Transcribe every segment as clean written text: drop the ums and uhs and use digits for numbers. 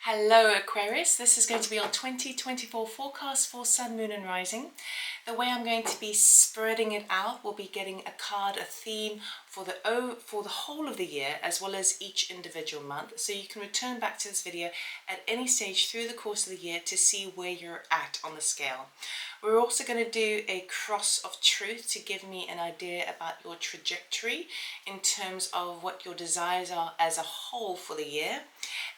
Hello Aquarius, this is going to be our 2024 forecast for Sun, Moon and Rising. The way I'm going to be spreading it out will be getting a card, a theme for the whole of the year as well as each individual month. So you can return back to this video at any stage through the course of the year to see where you're at on the scale. We're also going to do a cross of truth to give me an idea about your trajectory in terms of what your desires are as a whole for the year.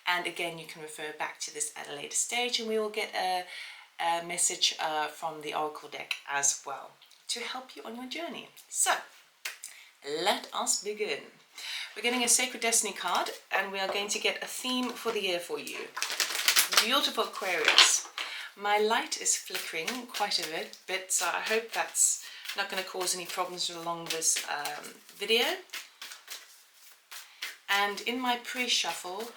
And again, you can refer back to this at a later stage, and we will get a message from the Oracle deck as well to help you on your journey. So let us begin. We're getting a Sacred Destiny card, and we are going to get a theme for the year for you. Beautiful Aquarius. My light is flickering quite a bit, so I hope that's not going to cause any problems along this video. And in my pre-shuffle,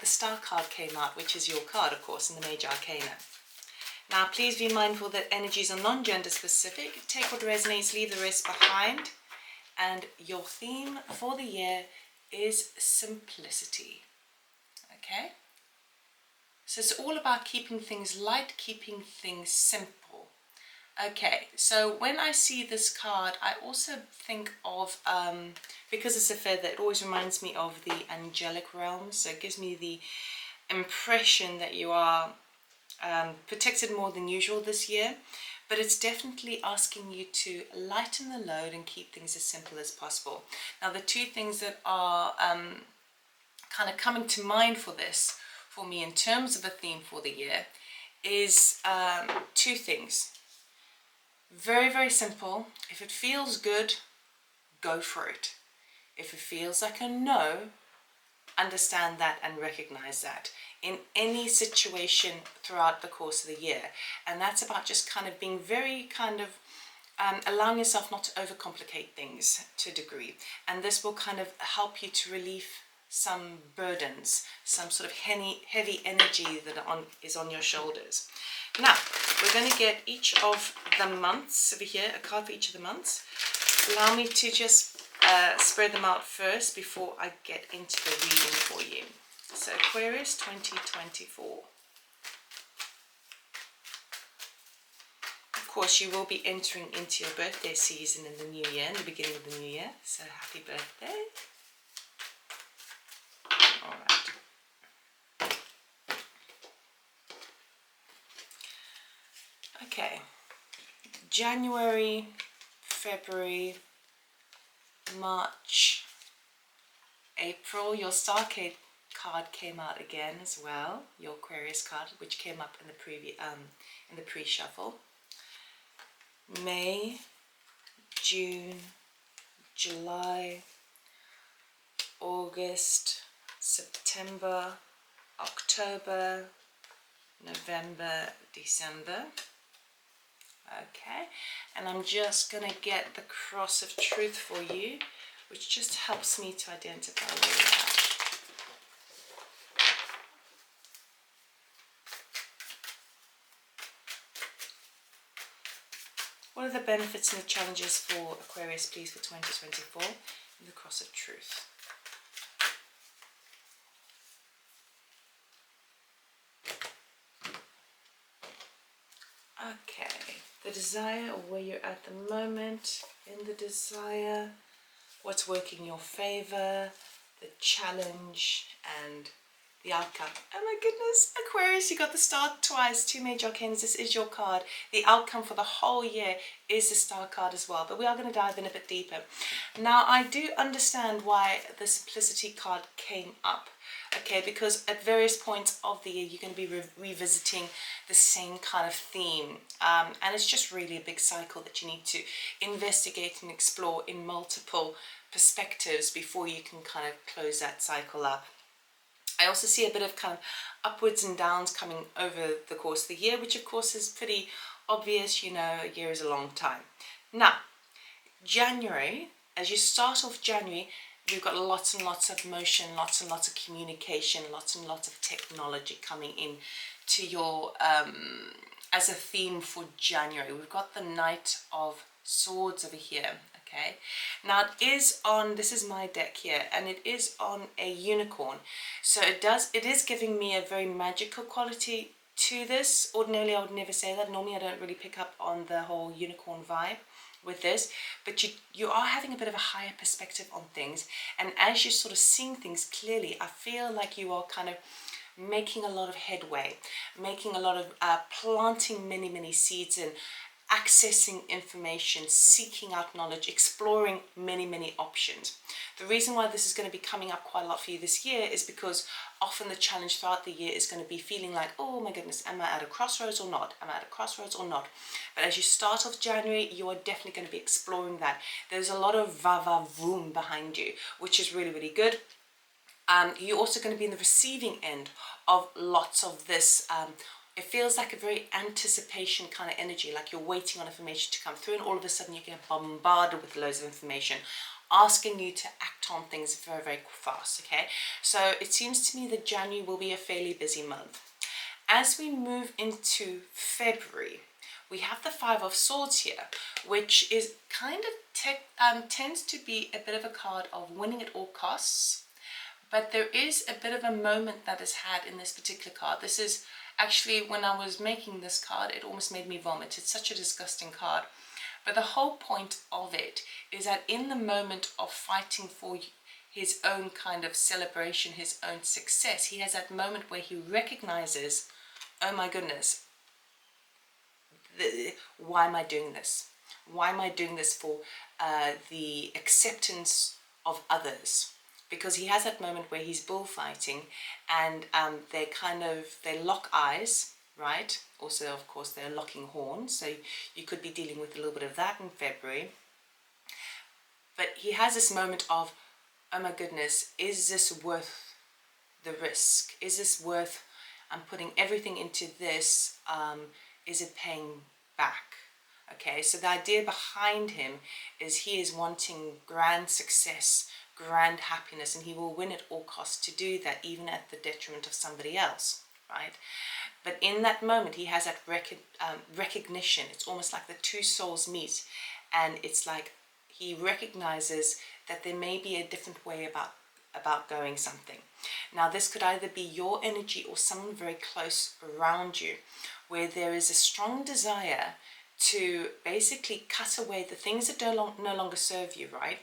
the Star card came out, which is your card, of course, in the Major Arcana. Now, please be mindful that energies are non-gender specific. Take what resonates, leave the rest behind. And your theme for the year is simplicity. Okay? So it's all about keeping things light, keeping things simple. Okay, so when I see this card, I also think of, because it's a feather, it always reminds me of the angelic realms. So it gives me the impression that you are protected more than usual this year. But it's definitely asking you to lighten the load and keep things as simple as possible. Now, the two things that are kind of coming to mind for this, for me in terms of a theme for the year, is two things. Very, very simple. If it feels good, go for it. If it feels like a no, understand that and recognize that in any situation throughout the course of the year. And that's about just kind of being very kind of allowing yourself not to overcomplicate things to a degree. And this will kind of help you to relieve some burdens, some sort of heavy energy that is on your shoulders. Now, we're going to get each of the months over here, a card for each of the months. Allow me to just spread them out first before I get into the reading for you. So Aquarius 2024. Of course, you will be entering into your birthday season in the new year, in the beginning of the new year. So happy birthday. All right. Okay. January, February, March, April, your Star card came out again as well, your Aquarius card, which came up in the pre-shuffle. May, June, July, August, September, October, November, December. Okay, and I'm just going to get the cross of truth for you, which just helps me to identify where you're at. What are the benefits and the challenges for Aquarius, please, for 2024? And the cross of truth. Okay, the desire of where you're at the moment, in the desire, what's working in your favor, the challenge, and the outcome. Oh my goodness, Aquarius, you got the Star twice, two Major Arcanas. This is your card. The outcome for the whole year is the Star card as well, but we are going to dive in a bit deeper. Now, I do understand why the Simplicity card came up. Okay, because at various points of the year, you're going to be revisiting the same kind of theme. And it's just really a big cycle that you need to investigate and explore in multiple perspectives before you can kind of close that cycle up. I also see a bit of kind of upwards and downs coming over the course of the year, which of course is pretty obvious. You know, a year is a long time. Now, January, as you start off January, we've got lots and lots of motion, lots and lots of communication, lots and lots of technology coming in to your, as a theme for January. We've got the Knight of Swords over here, okay? Now it is on, this is my deck here, and it is on a unicorn. So it is giving me a very magical quality to this. Ordinarily I would never say that. Normally I don't really pick up on the whole unicorn vibe with this, but you are having a bit of a higher perspective on things, and as you're sort of seeing things clearly, I feel like you are kind of making a lot of headway, making a lot of planting many seeds and accessing information, seeking out knowledge, exploring many options. The reason why this is going to be coming up quite a lot for you this year is because often the challenge throughout the year is going to be feeling like, oh my goodness, am I at a crossroads or not? Am I at a crossroads or not? But as you start off January, you are definitely going to be exploring that. There's a lot of va-va-voom behind you, which is really good. You're also going to be in the receiving end of lots of this. It feels like a very anticipation kind of energy, like you're waiting on information to come through, and all of a sudden you get bombarded with loads of information asking you to act on things very fast, okay? So it seems to me that January will be a fairly busy month. As we move into February, we have the Five of Swords here, which is kind of tends to be a bit of a card of winning at all costs. But there is a bit of a moment that is had in this particular card. This is actually, when I was making this card, it almost made me vomit. It's such a disgusting card. But the whole point of it is that in the moment of fighting for his own kind of celebration, his own success, he has that moment where he recognizes, oh my goodness, why am I doing this? Why am I doing this for the acceptance of others? Because he has that moment where he's bullfighting, and they lock eyes, right? Also, of course, they're locking horns, so you could be dealing with a little bit of that in February. But he has this moment of, oh my goodness, is this worth the risk? Is this worth, I'm putting everything into this, is it paying back? Okay, so the idea behind him is he is wanting grand success, grand happiness, and he will win at all costs to do that, even at the detriment of somebody else, right? But in that moment, he has that recognition. It's almost like the two souls meet, and it's like he recognizes that there may be a different way about going something. Now, this could either be your energy or someone very close around you, where there is a strong desire to basically cut away the things that no longer serve you, right?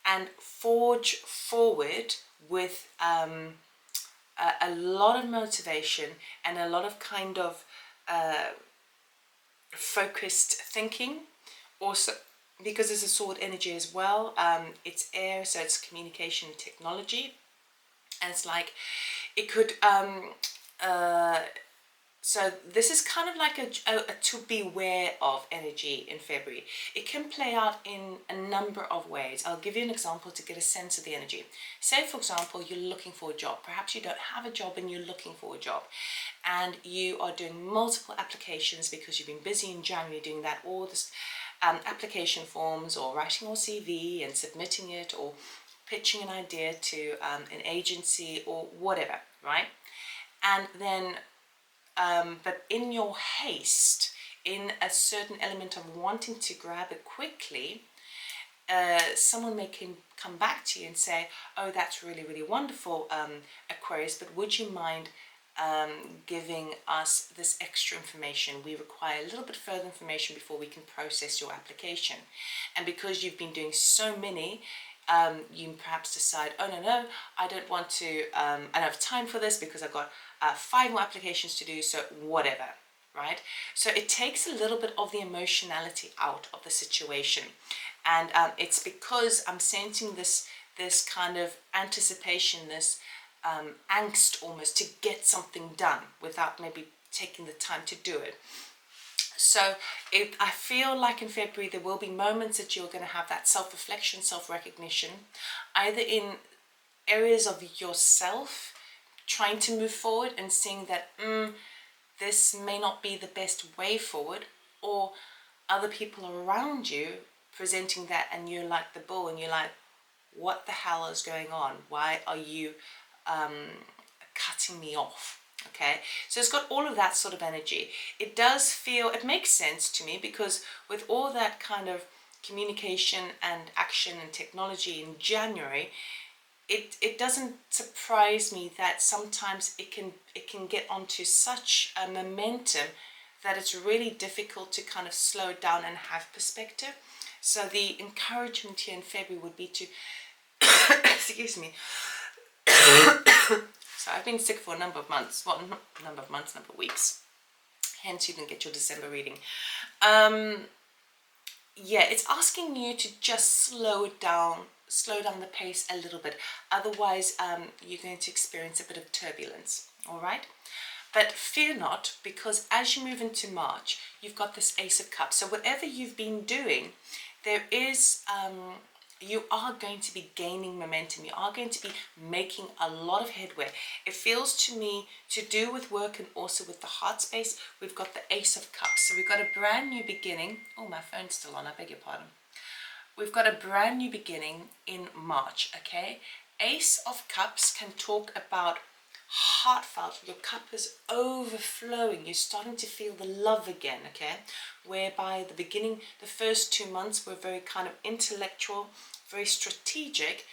And forge forward with a lot of motivation and a lot of kind of focused thinking. Also, because there's a sword energy as well, it's air, so it's communication and technology. And it's like, it could, so this is kind of like a to beware of energy in February. It can play out in a number of ways. I'll give you an example to get a sense of the energy. Say, for example, you're looking for a job. Perhaps you don't have a job and you're looking for a job. And you are doing multiple applications because you've been busy in January doing that, all this application forms, or writing your CV and submitting it, or pitching an idea to an agency or whatever, right? And then but in your haste, in a certain element of wanting to grab it quickly, someone may come back to you and say, oh, that's really wonderful, Aquarius, but would you mind giving us this extra information? We require a little bit further information before we can process your application. And because you've been doing so many, you perhaps decide, oh no, I don't want to, I don't have time for this because I've got 5 more applications to do, so whatever, right? So it takes a little bit of the emotionality out of the situation. And it's because I'm sensing this kind of anticipation, this angst almost, to get something done without maybe taking the time to do it. So I feel like in February there will be moments that you're going to have that self-reflection, self-recognition, either in areas of yourself trying to move forward and seeing that this may not be the best way forward, or other people around you presenting that and you're like the bull and you're like, what the hell is going on? Why are you cutting me off? Okay, so it's got all of that sort of energy. It does feel, it makes sense to me, because with all that kind of communication and action and technology in January, it doesn't surprise me that sometimes it can get onto such a momentum that it's really difficult to kind of slow down and have perspective. So the encouragement here in February would be to excuse me. So I've been sick for a number of months, well, not a number of months, number of weeks, hence you didn't get your December reading. Yeah, it's asking you to just slow down the pace a little bit. Otherwise, you're going to experience a bit of turbulence, all right? But fear not, because as you move into March, you've got this Ace of Cups. So whatever you've been doing, there is, you are going to be gaining momentum. You are going to be making a lot of headway. It feels to me to do with work and also with the heart space. We've got the Ace of Cups. So we've got a brand new beginning. Oh, my phone's still on. I beg your pardon. We've got a brand new beginning in March, okay? Ace of Cups can talk about heartfelt. Your cup is overflowing. You're starting to feel the love again, okay? Whereby the beginning, the first 2 months were very kind of intellectual, very strategic.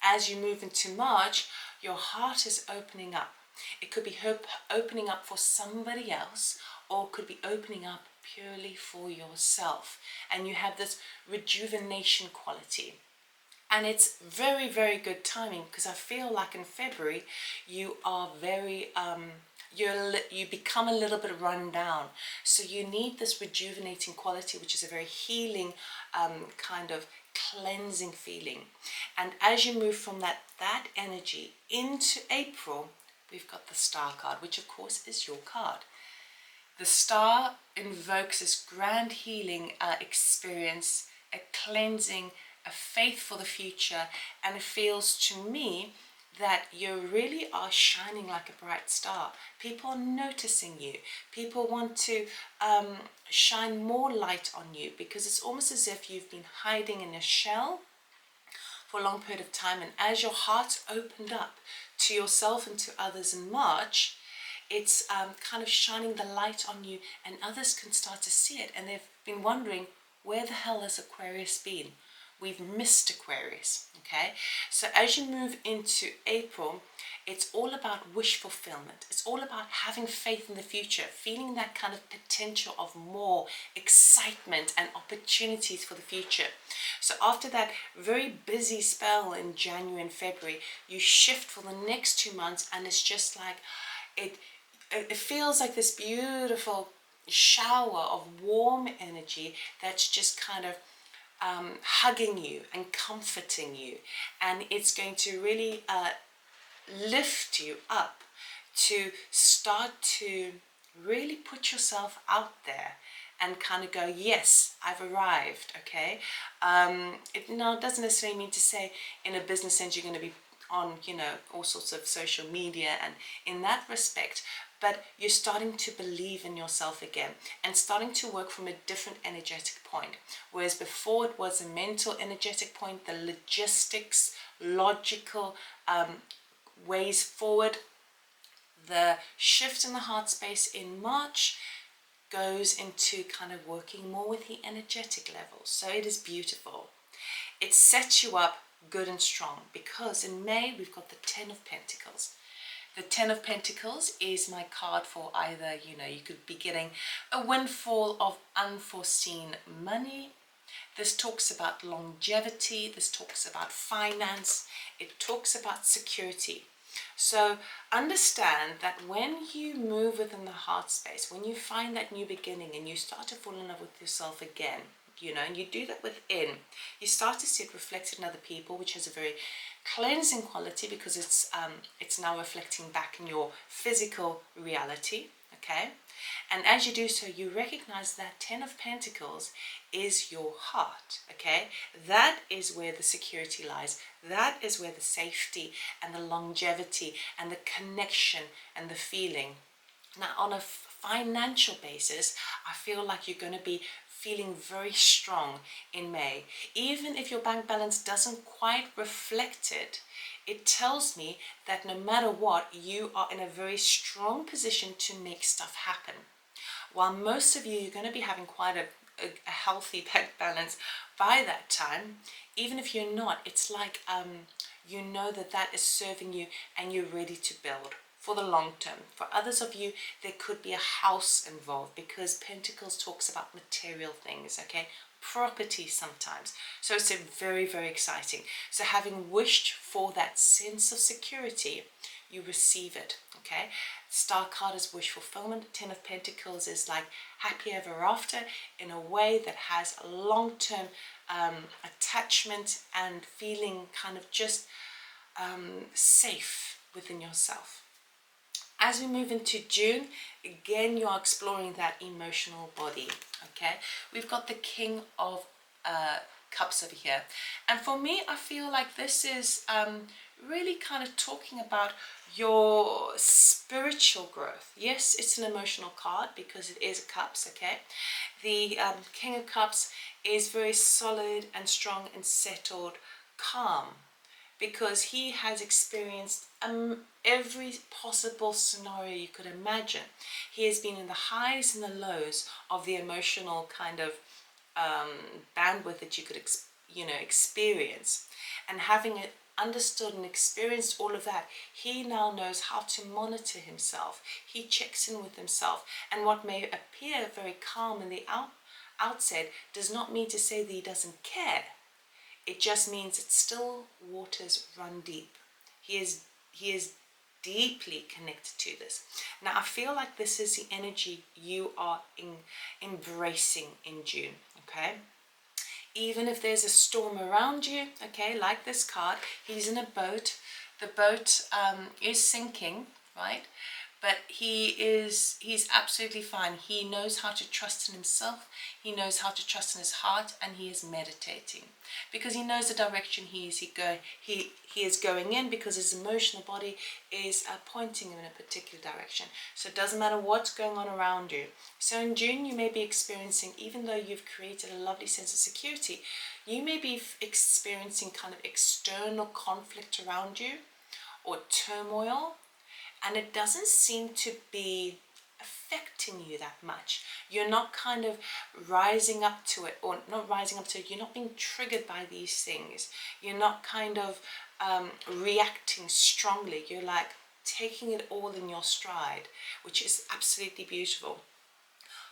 As you move into March, your heart is opening up. It could be opening up for somebody else, or it could be opening up purely for yourself. And you have this rejuvenation quality. And it's very, very good timing, because I feel like in February you are very, you become a little bit run down. So you need this rejuvenating quality, which is a very healing kind of cleansing feeling. And as you move from that energy into April, we've got the Star card, which of course is your card. The Star invokes this grand healing experience, a cleansing, a faith for the future, and it feels to me that you really are shining like a bright star. People are noticing you. People want to shine more light on you, because it's almost as if you've been hiding in a shell for a long period of time, and as your heart's opened up to yourself and to others in March, it's kind of shining the light on you, and others can start to see it, and they've been wondering, where the hell has Aquarius been? We've missed Aquarius, okay? So as you move into April, it's all about wish fulfillment. It's all about having faith in the future, feeling that kind of potential of more excitement and opportunities for the future. So after that very busy spell in January and February, you shift for the next 2 months, and it's just like, it feels like this beautiful shower of warm energy that's just kind of hugging you and comforting you, and it's going to really lift you up to start to really put yourself out there and kind of go, yes, I've arrived, okay? It now doesn't necessarily mean to say in a business sense you're going to be on, you know, all sorts of social media and in that respect, but you're starting to believe in yourself again and starting to work from a different energetic point. Whereas before it was a mental energetic point, the logistics, logical ways forward. The shift in the heart space in March goes into kind of working more with the energetic levels. So it is beautiful. It sets you up good and strong, because in May we've got the 10 of Pentacles. The 10 of Pentacles is my card for either, you know, you could be getting a windfall of unforeseen money. This talks about longevity. This talks about finance. It talks about security. So understand that when you move within the heart space, when you find that new beginning and you start to fall in love with yourself again, you know, and you do that within, you start to see it reflected in other people, which has a very cleansing quality, because it's now reflecting back in your physical reality, okay? And as you do so, you recognize that 10 of Pentacles is your heart, okay? That is where the security lies. That is where the safety and the longevity and the connection and the feeling. Now, on a financial basis, I feel like you're going to be feeling very strong in May. Even if your bank balance doesn't quite reflect it, it tells me that no matter what, you are in a very strong position to make stuff happen. While most of you, you're going to be having quite a a healthy bank balance by that time. Even if you're not, it's like you know that is serving you and you're ready to build for the long term. For others of you, there could be a house involved, because Pentacles talks about material things, okay? Property sometimes. So it's very, very exciting. So having wished for that sense of security, you receive it, okay? Star card is wish fulfillment. 10 of Pentacles is like happy ever after in a way that has a long-term attachment and feeling kind of just safe within yourself. As we move into June, again, you are exploring that emotional body, okay? We've got the King of Cups over here. And for me, I feel like this is really kind of talking about your spiritual growth. Yes, it's an emotional card because it is Cups, okay? The King of Cups is very solid and strong and settled, calm, because he has experienced every possible scenario you could imagine. He has been in the highs and the lows of the emotional kind of bandwidth that you could experience. And having understood and experienced all of that, he now knows how to monitor himself. He checks in with himself. And what may appear very calm in the outset does not mean to say that he doesn't care. It just means that still waters run deep. He is deeply connected to this. Now, I feel like this is the energy you are embracing in June, okay? Even if there's a storm around you, okay, like this card, he's in a boat. The boat is sinking, right? But he's absolutely fine. He knows how to trust in himself. He knows how to trust in his heart, and he is meditating because he knows the direction he is going in, because his emotional body is pointing him in a particular direction. So it doesn't matter what's going on around you. So in June, you may be experiencing, even though you've created a lovely sense of security, you may be experiencing kind of external conflict around you or turmoil. And it doesn't seem to be affecting you that much. You're not kind of rising up to it, or not rising up to it. You're not being triggered by these things. You're not kind of reacting strongly. You're like taking it all in your stride, which is absolutely beautiful.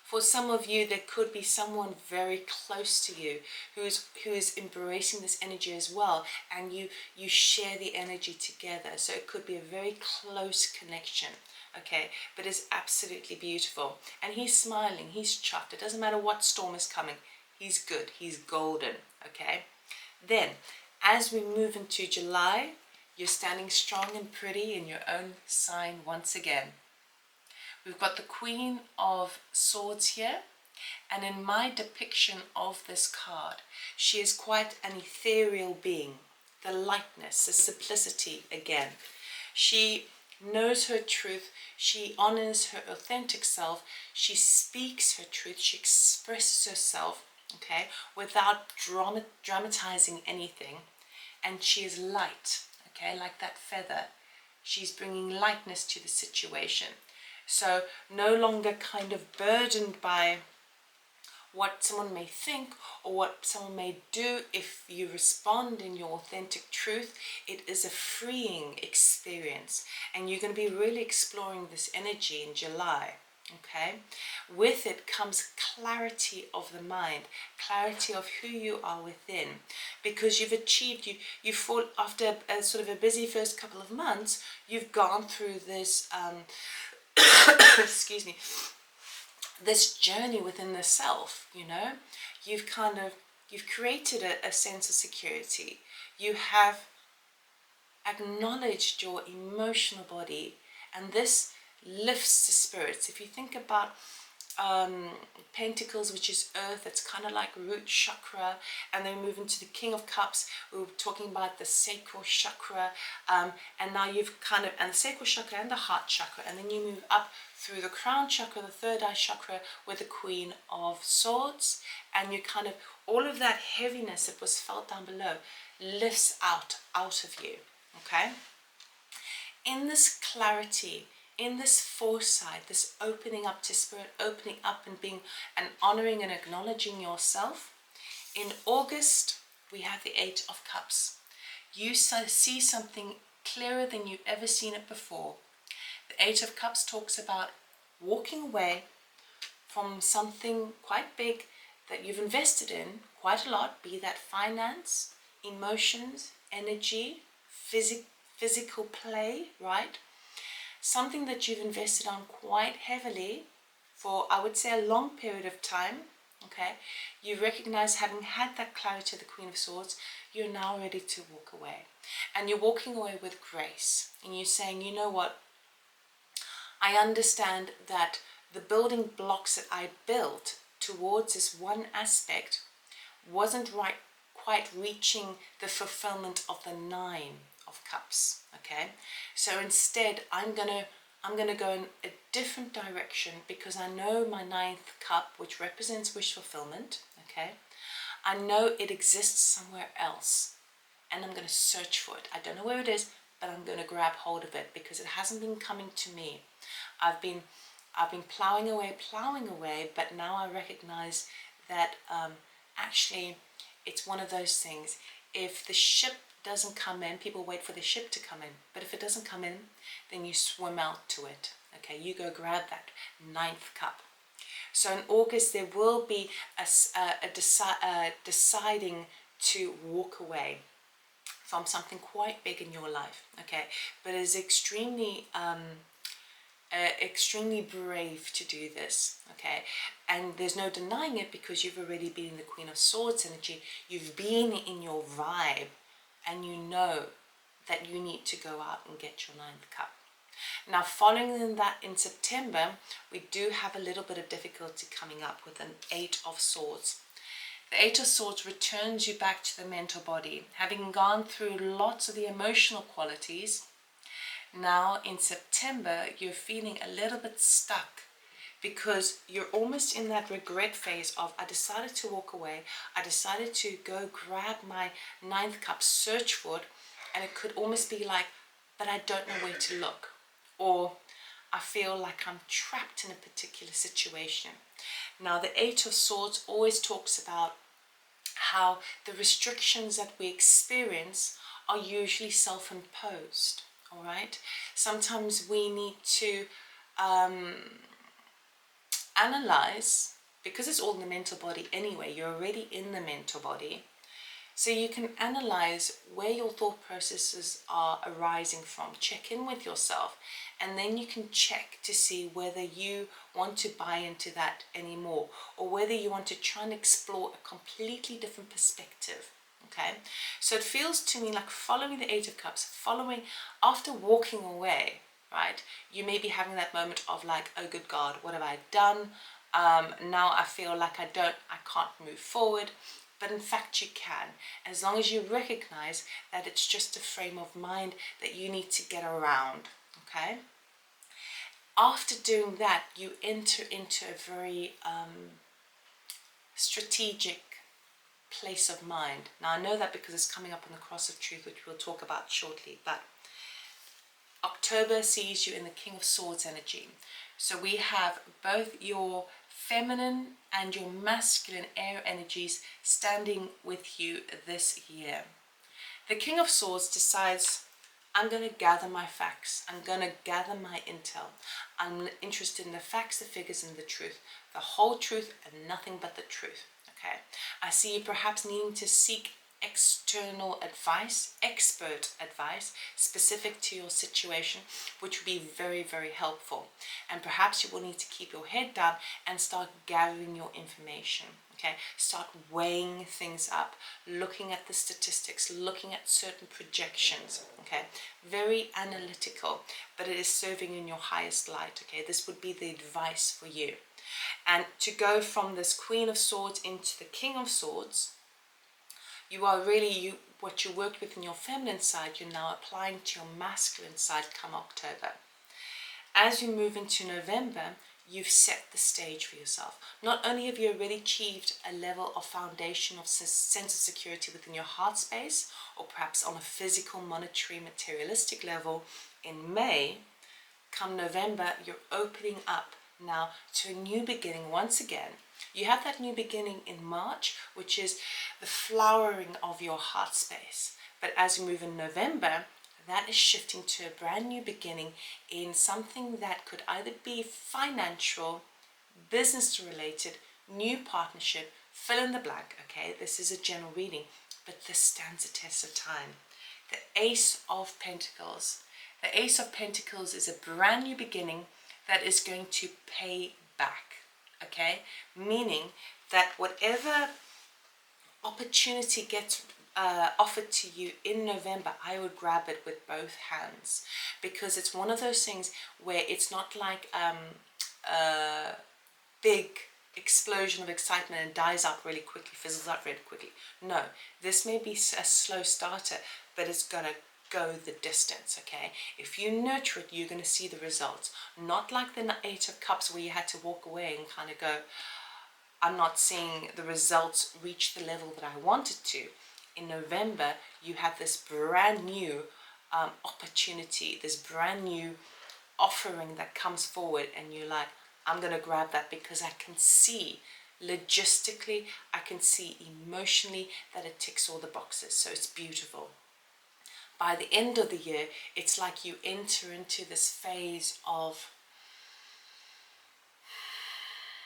For some of you, there could be someone very close to you who is embracing this energy as well, and you share the energy together. So it could be a very close connection, okay? But it's absolutely beautiful. And he's smiling, he's chuffed. It doesn't matter what storm is coming. He's good, he's golden, okay? Then, as we move into July, you're standing strong and pretty in your own sign once again. We've got the Queen of Swords here, and in my depiction of this card, she is quite an ethereal being. The lightness, the simplicity again. She knows her truth, she honors her authentic self, she speaks her truth, she expresses herself, okay, without dramatizing anything, and she is light, okay, like that feather. She's bringing lightness to the situation. So no longer kind of burdened by what someone may think or what someone may do. If you respond in your authentic truth, it is a freeing experience, and you're going to be really exploring this energy in July. Okay, with it comes clarity of the mind, clarity of who you are within, because you've achieved, you fall after a sort of a busy first couple of months. You've gone through this excuse me, this journey within the self, you know. You've created a sense of security. You have acknowledged your emotional body, and this lifts the spirits. If you think about Pentacles, which is earth, it's kind of like root chakra, and then move into the King of Cups. We were talking about the sacral chakra, and now you've and the sacral chakra and the heart chakra, and then you move up through the crown chakra, the third eye chakra, with the Queen of Swords, and you all of that heaviness that was felt down below lifts out of you. Okay, in this clarity, in this foresight, this opening up to spirit, opening up and being and honoring and acknowledging yourself. In August, we have the Eight of Cups. You see something clearer than you've ever seen it before. The Eight of Cups talks about walking away from something quite big that you've invested in quite a lot, be that finance, emotions, energy, physical play, right? Something that you've invested on quite heavily for, I would say, a long period of time, okay? You recognize, having had that clarity of the Queen of Swords, you're now ready to walk away. And you're walking away with grace. And you're saying, you know what? I understand that the building blocks that I built towards this one aspect wasn't quite reaching the fulfillment of the Nine of Cups, okay? So instead, I'm gonna go in a different direction, because I know my ninth cup, which represents wish fulfillment, okay? I know it exists somewhere else, and I'm gonna search for it. I don't know where it is, but I'm gonna grab hold of it, because it hasn't been coming to me. I've been plowing away, but now I recognize that actually it's one of those things. If the ship doesn't come in, people wait for the ship to come in, but if it doesn't come in, then you swim out to it. Okay, you go grab that ninth cup. So in August, there will be deciding to walk away from something quite big in your life, okay? But it's extremely brave to do this, okay? And there's no denying it, because you've already been in the Queen of Swords energy. You've been in your vibe, and you know that you need to go out and get your ninth cup. Now, following that, in September, we do have a little bit of difficulty coming up with an Eight of Swords. The Eight of Swords returns you back to the mental body, having gone through lots of the emotional qualities. Now in September, you're feeling a little bit stuck, because you're almost in that regret phase of, I decided to walk away, I decided to go grab my ninth cup, search for it, and it could almost be like, but I don't know where to look, or I feel like I'm trapped in a particular situation. Now the Eight of Swords always talks about how the restrictions that we experience are usually self-imposed. All right, sometimes we need to analyze, because it's all in the mental body anyway. You're already in the mental body, so you can analyze where your thought processes are arising from. Check in with yourself, and then you can check to see whether you want to buy into that anymore, or whether you want to try and explore a completely different perspective. Okay, so it feels to me like following the Eight of Cups, after walking away, right? You may be having that moment of like, oh good God, what have I done? Now I feel like I can't move forward. But in fact you can, as long as you recognize that it's just a frame of mind that you need to get around, okay? After doing that, you enter into a very strategic place of mind. Now I know that because it's coming up on the Cross of Truth, which we'll talk about shortly, but October sees you in the King of Swords energy. So we have both your feminine and your masculine air energies standing with you this year. The King of Swords decides, I'm going to gather my facts, I'm going to gather my intel, I'm interested in the facts, the figures, and the truth, the whole truth and nothing but the truth. Okay, I see you perhaps needing to seek external advice, expert advice, specific to your situation, which would be very, very helpful. And perhaps you will need to keep your head down and start gathering your information. Okay, start weighing things up, looking at the statistics, looking at certain projections. Okay, very analytical, but it is serving in your highest light. Okay, this would be the advice for you. And to go from this Queen of Swords into the King of Swords, you are really, what you worked with in your feminine side, you're now applying to your masculine side come October. As you move into November, you've set the stage for yourself. Not only have you already achieved a level of foundation of sense of security within your heart space, or perhaps on a physical, monetary, materialistic level in May, come November, you're opening up now to a new beginning once again. You have that new beginning in March, which is the flowering of your heart space. But as we move in November, that is shifting to a brand new beginning in something that could either be financial, business related, new partnership, fill in the blank, okay? This is a general reading, but this stands a test of time. The Ace of Pentacles. The Ace of Pentacles is a brand new beginning that is going to pay back, okay? Meaning that whatever opportunity gets offered to you in November, I would grab it with both hands, because it's one of those things where it's not like a big explosion of excitement and dies out really quickly, fizzles out really quickly. No, this may be a slow starter, but it's gonna go the distance, okay? If you nurture it, you're gonna see the results. Not like the Eight of Cups where you had to walk away and kind of go, I'm not seeing the results reach the level that I wanted to. In November, you have this brand new opportunity, this brand new offering that comes forward, and you're like, I'm going to grab that because I can see logistically, I can see emotionally that it ticks all the boxes. So it's beautiful. By the end of the year, it's like you enter into this phase of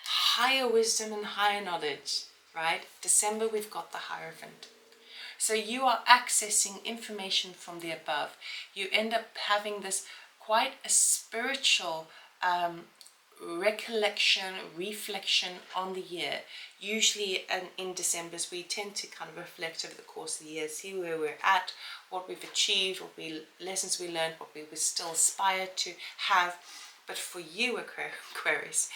higher wisdom and higher knowledge, right? December, we've got the Hierophant. So you are accessing information from the above. You end up having this quite a spiritual recollection, reflection on the year. Usually in December's, we tend to kind of reflect over the course of the year, see where we're at, what we've achieved, lessons we learned, what we still aspire to have. But for you, Aquarius,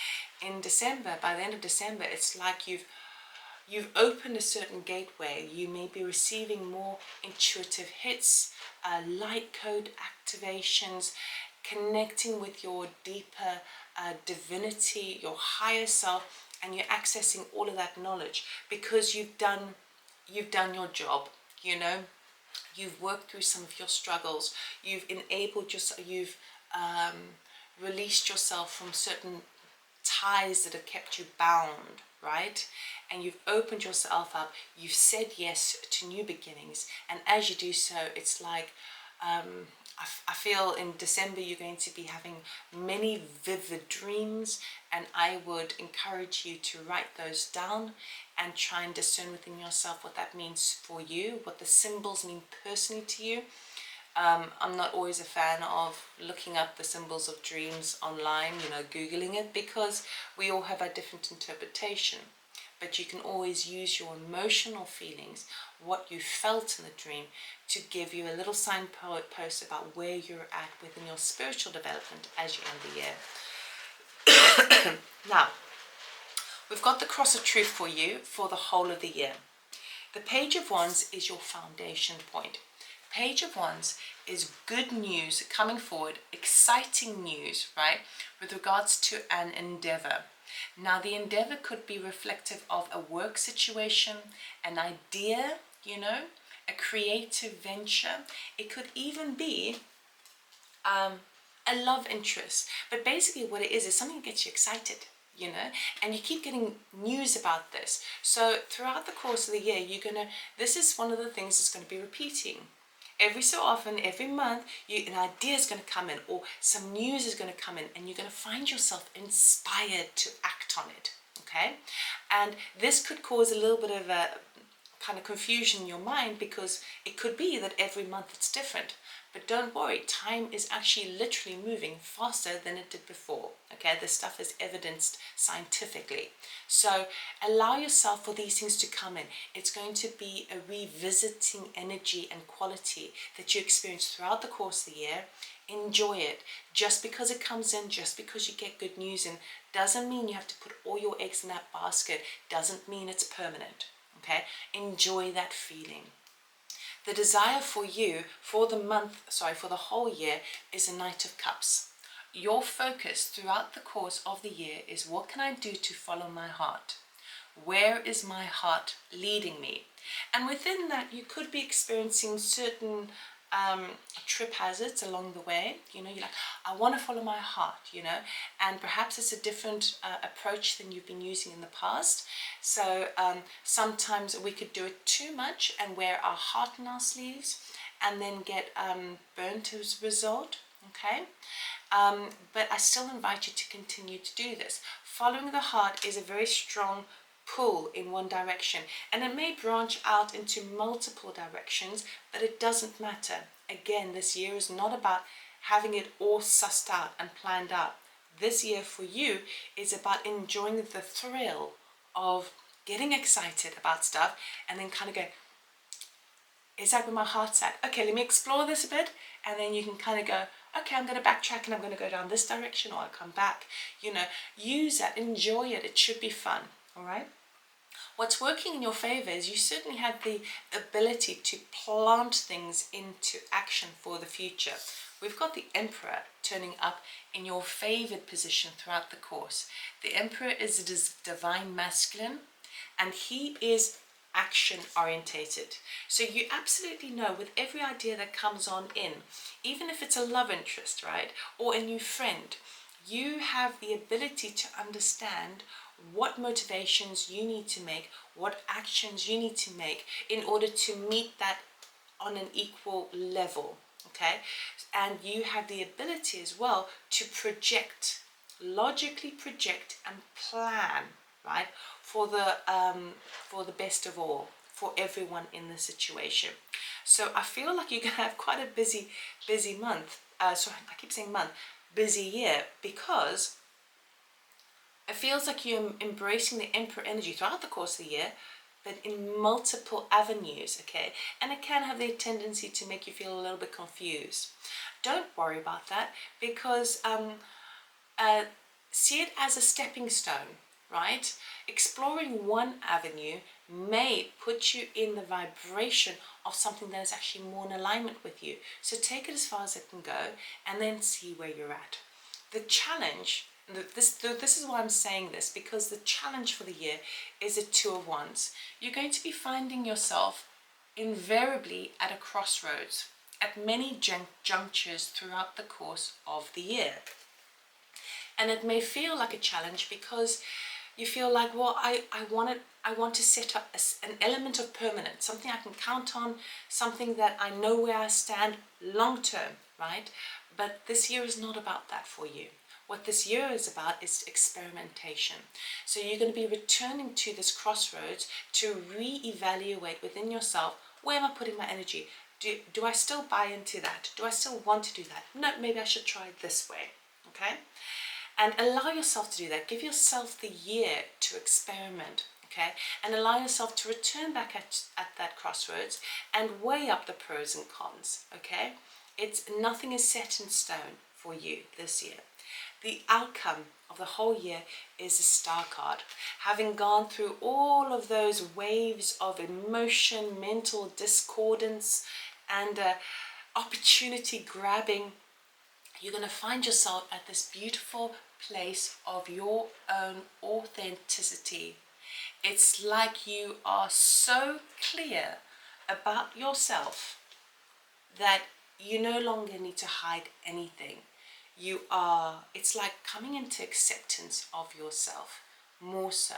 in December, by the end of December, it's like you've opened a certain gateway. You may be receiving more intuitive hits, light code activations, connecting with your deeper divinity, your higher self, and you're accessing all of that knowledge because you've done your job. You know, you've worked through some of your struggles. You've enabled yourself. You've released yourself from certain ties that have kept you bound, right? And you've opened yourself up. You've said yes to new beginnings, and as you do so, it's like I feel in December you're going to be having many vivid dreams, and I would encourage you to write those down and try and discern within yourself what that means for you, what the symbols mean personally to you. I'm not always a fan of looking up the symbols of dreams online, you know, Googling it, because we all have a different interpretation. But you can always use your emotional feelings, what you felt in the dream, to give you a little signpost about where you're at within your spiritual development as you end the year. Now, we've got the Cross of Truth for you for the whole of the year. The Page of Wands is your foundation point. Page of Wands is good news coming forward, exciting news, right, with regards to an endeavor. Now, the endeavor could be reflective of a work situation, an idea, you know, a creative venture. It could even be a love interest. But basically what it is something that gets you excited, you know, and you keep getting news about this. So throughout the course of the year, this is one of the things that's going to be repeating. Every so often, every month, an idea is going to come in, or some news is going to come in, and you're going to find yourself inspired to act on it, okay? And this could cause a little bit of a kind of confusion in your mind, because it could be that every month it's different. But don't worry, time is actually literally moving faster than it did before, okay? This stuff is evidenced scientifically. So allow yourself for these things to come in. It's going to be a revisiting energy and quality that you experience throughout the course of the year. Enjoy it. Just because it comes in, just because you get good news in, doesn't mean you have to put all your eggs in that basket. Doesn't mean it's permanent, okay? Enjoy that feeling. The desire for you for the whole year is a Knight of Cups. Your focus throughout the course of the year is, what can I do to follow my heart? Where is my heart leading me? And within that, you could be experiencing certain trip hazards along the way. You know, you're like, I want to follow my heart, you know, and perhaps it's a different approach than you've been using in the past. So sometimes we could do it too much and wear our heart on our sleeves and then get burnt as a result, okay? But I still invite you to continue to do this. Following the heart is a very strong pull in one direction, and it may branch out into multiple directions, but it doesn't matter. Again, this year is not about having it all sussed out and planned out. This year for you is about enjoying the thrill of getting excited about stuff and then kind of go, is that where my heart's at? Okay, let me explore this a bit, and then you can kind of go, okay, I'm going to backtrack and I'm going to go down this direction, or I'll come back. You know, use that, enjoy it. It should be fun, all right? What's working in your favor is you certainly have the ability to plant things into action for the future. We've got the Emperor turning up in your favored position throughout the course. The Emperor is a divine masculine, and he is action orientated. So you absolutely know with every idea that comes on in, even if it's a love interest, right, or a new friend, you have the ability to understand what motivations you need to make, what actions you need to make in order to meet that on an equal level, okay? And you have the ability as well to project, logically project and plan, right, for the best of all, for everyone in the situation. So I feel like you're going to have quite a busy month. Sorry, I keep saying month, busy year, because it feels like you're embracing the Emperor energy throughout the course of the year, but in multiple avenues, okay? And it can have the tendency to make you feel a little bit confused. Don't worry about that, because see it as a stepping stone, right? Exploring one avenue may put you in the vibration of something that is actually more in alignment with you. So take it as far as it can go and then see where you're at. The challenge, this is why I'm saying this, because the challenge for the year is a Two of Wands. You're going to be finding yourself invariably at a crossroads at many junctures throughout the course of the year. And it may feel like a challenge because you feel like, well, I want to set up an element of permanence, something I can count on, something that I know where I stand long term, right? But this year is not about that for you. What this year is about is experimentation. So you're going to be returning to this crossroads to re-evaluate within yourself, where am I putting my energy? Do I still buy into that? Do I still want to do that? No, maybe I should try it this way, okay? And allow yourself to do that. Give yourself the year to experiment, okay? And allow yourself to return back at that crossroads and weigh up the pros and cons, okay? Nothing is set in stone for you this year. The outcome of the whole year is the Star card. Having gone through all of those waves of emotion, mental discordance, and opportunity grabbing, you're going to find yourself at this beautiful place of your own authenticity. It's like you are so clear about yourself that you no longer need to hide anything. It's like coming into acceptance of yourself more so.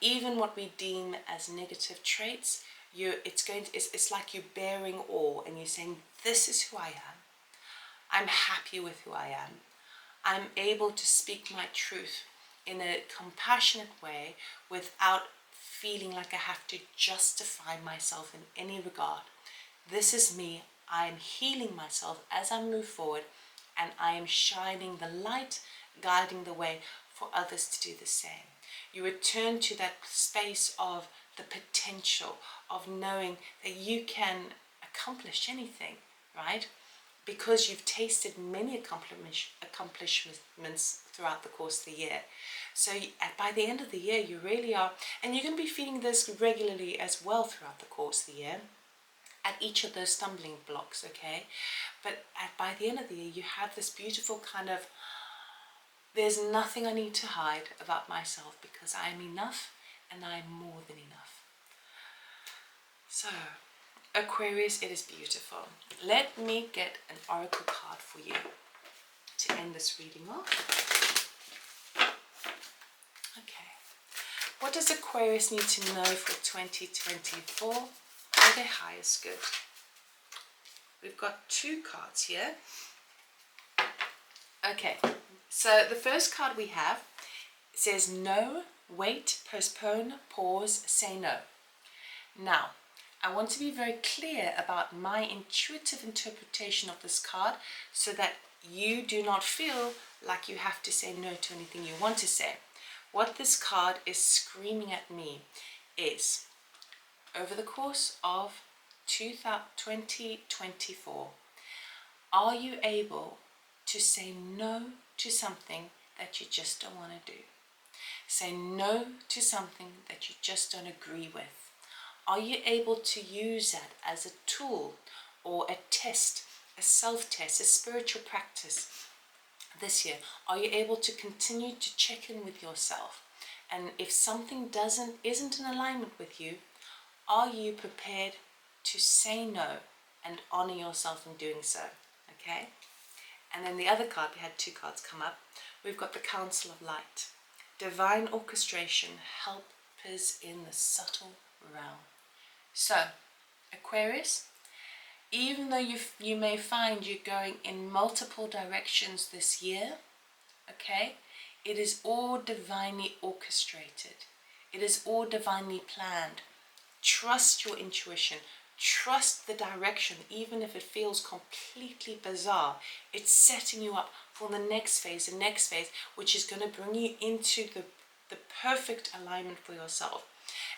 Even what we deem as negative traits, it's like you're bearing awe and you're saying, this is who I am. I'm happy with who I am. I'm able to speak my truth in a compassionate way without feeling like I have to justify myself in any regard. This is me. I am healing myself as I move forward, and I am shining the light, guiding the way for others to do the same. You return to that space of the potential of knowing that you can accomplish anything, right? Because you've tasted many accomplishments throughout the course of the year. So by the end of the year, you really are, and you're going to be feeling this regularly as well throughout the course of the year, at each of those stumbling blocks, okay? But by the end of the year, you have this beautiful kind of, there's nothing I need to hide about myself because I am enough and I am more than enough. So, Aquarius, it is beautiful. Let me get an oracle card for you to end this reading off. Okay. What does Aquarius need to know for 2024 for their highest good? We've got 2 cards here. Okay, so the first card we have says no, wait, postpone, pause, say no. Now, I want to be very clear about my intuitive interpretation of this card so that you do not feel like you have to say no to anything you want to say. What this card is screaming at me is, over the course of 2024, are you able to say no to something that you just don't want to do? Say no to something that you just don't agree with. Are you able to use that as a tool or a test, a self-test, a spiritual practice this year? Are you able to continue to check in with yourself? And if something isn't in alignment with you, are you prepared to say no and honor yourself in doing so? Okay? And then the other card, we had 2 cards come up. We've got the Council of Light. Divine orchestration, helpers in the subtle realm. So, Aquarius, even though you may find you're going in multiple directions this year, okay, it is all divinely orchestrated. It is all divinely planned. Trust your intuition. Trust the direction, even if it feels completely bizarre. It's setting you up for the next phase, which is going to bring you into the perfect alignment for yourself.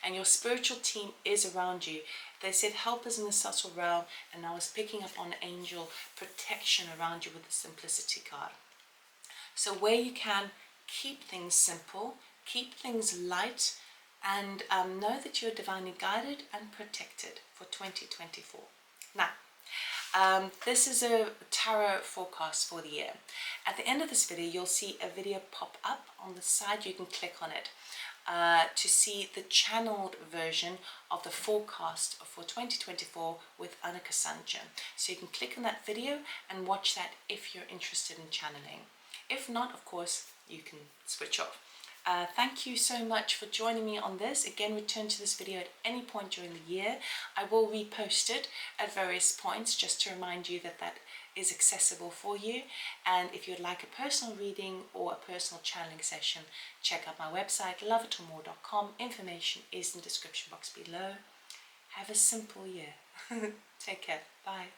And your spiritual team is around you. They said help us in the subtle realm, and I was picking up on angel protection around you with the simplicity card. So where you can, keep things simple, keep things light, and know that you're divinely guided and protected for 2024. Now, this is a tarot forecast for the year. At the end of this video, you'll see a video pop up on the side. You can click on it to see the channeled version of the forecast for 2024 with Annika Sancha. So you can click on that video and watch that if you're interested in channeling. If not, of course, you can switch off. Thank you so much for joining me on this. Again, return to this video at any point during the year. I will repost it at various points just to remind you that that is accessible for you. And if you'd like a personal reading or a personal channeling session, check out my website, loveitallmore.com. Information is in the description box below. Have a simple year. Take care. Bye.